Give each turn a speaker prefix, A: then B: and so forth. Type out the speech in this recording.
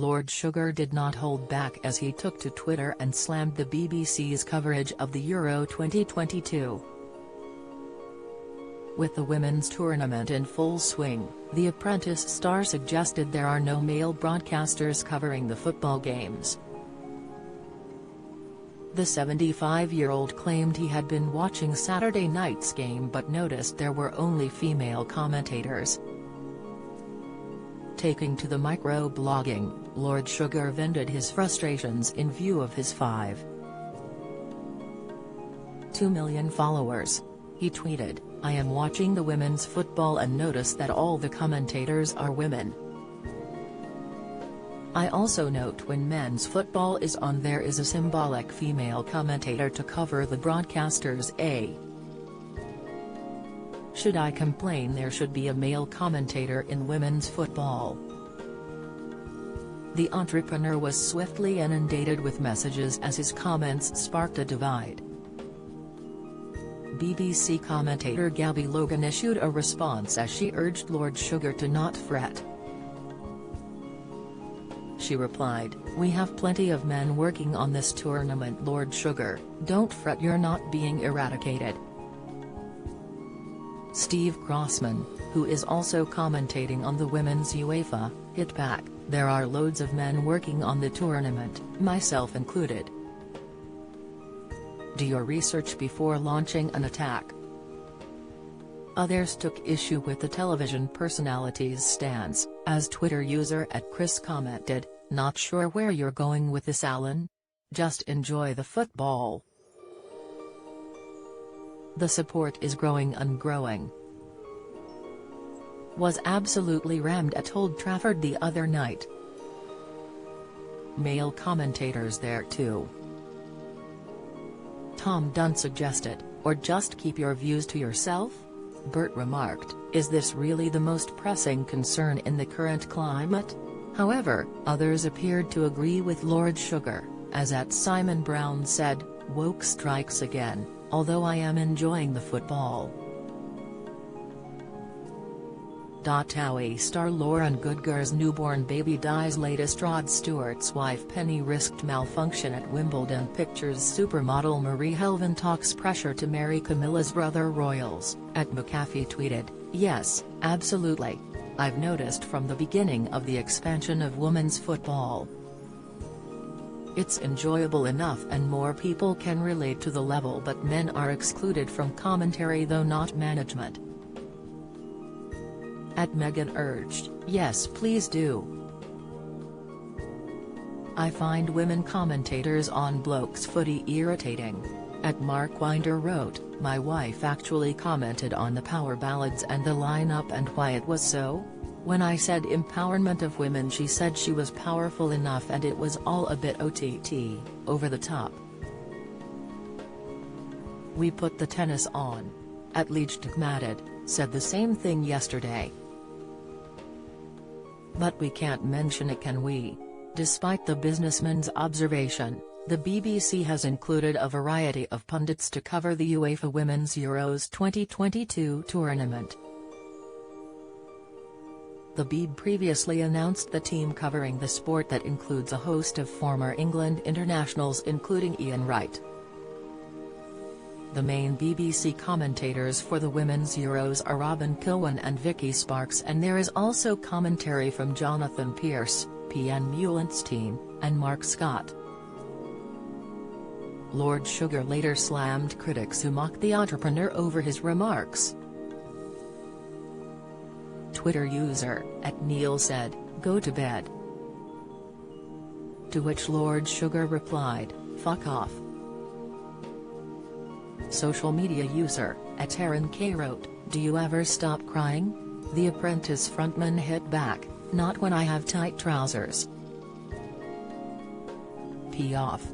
A: Lord Sugar did not hold back as he took to Twitter and slammed the BBC's coverage of the Euro 2022. With the women's tournament in full swing, The Apprentice star suggested there are no male broadcasters covering the football games. The 75-year-old claimed he had been watching Saturday night's game but noticed there were only female commentators. Taking to the micro-blogging, Lord Sugar vented his frustrations in view of his 5.2 million followers. He tweeted, "I am watching the women's football and notice that all the commentators are women. I also note when men's football is on there is a symbolic female commentator to cover the broadcasters. Should I complain there should be a male commentator in women's football?" The entrepreneur was swiftly inundated with messages as his comments sparked a divide. BBC commentator Gabby Logan issued a response as she urged Lord Sugar to not fret. She replied, "We have plenty of men working on this tournament, Lord Sugar, don't fret, you're not being eradicated." Steve Crossman, who is also commentating on the women's UEFA, hit back, "There are loads of men working on the tournament, myself included. Do your research before launching an attack." Others took issue with the television personality's stance, as Twitter user @Chris commented, "Not sure where you're going with this, Alan? Just enjoy the football." The support is growing and growing. Was absolutely rammed at Old Trafford the other night. Male commentators there too. Tom Dunn suggested, "Or just keep your views to yourself?" Bert remarked, "Is this really the most pressing concern in the current climate?" However, others appeared to agree with Lord Sugar, as @Simon Brown said, "Woke strikes again, although I am enjoying the football." TOWIE star Lauren Goodger's newborn baby dies. Latest: Rod Stewart's wife Penny risked malfunction at Wimbledon. Pictures supermodel Marie Helven talks pressure to marry Camilla's brother royals. @McAfee tweeted, "Yes, absolutely. I've noticed from the beginning of the expansion of women's football. It's enjoyable enough and more people can relate to the level, but men are excluded from commentary, though not management." Megan urged, "Yes, please do. I find women commentators on blokes footy irritating." Mark Winder wrote, "My wife actually commented on the power ballads and the lineup and why it was so. When I said empowerment of women, she said she was powerful enough and it was all a bit OTT, over the top. We put the tennis on. Leachtukmatted, said the same thing yesterday. But we can't mention it, can we?" Despite the businessman's observation, the BBC has included a variety of pundits to cover the UEFA Women's Euros 2022 tournament. The BB previously announced the team covering the sport that includes a host of former England internationals including Ian Wright. The main BBC commentators for the Women's Euros are Robin Kilwan and Vicky Sparks, and there is also commentary from Jonathan Pearce, PN Mulenstein, and Mark Scott. Lord Sugar later slammed critics who mocked the entrepreneur over his remarks. Twitter user @Neil said, "Go to bed." To which Lord Sugar replied, "Fuck off." Social media user @Aaron K wrote, "Do you ever stop crying? The Apprentice frontman hit back, "Not when I have tight trousers." Pee off.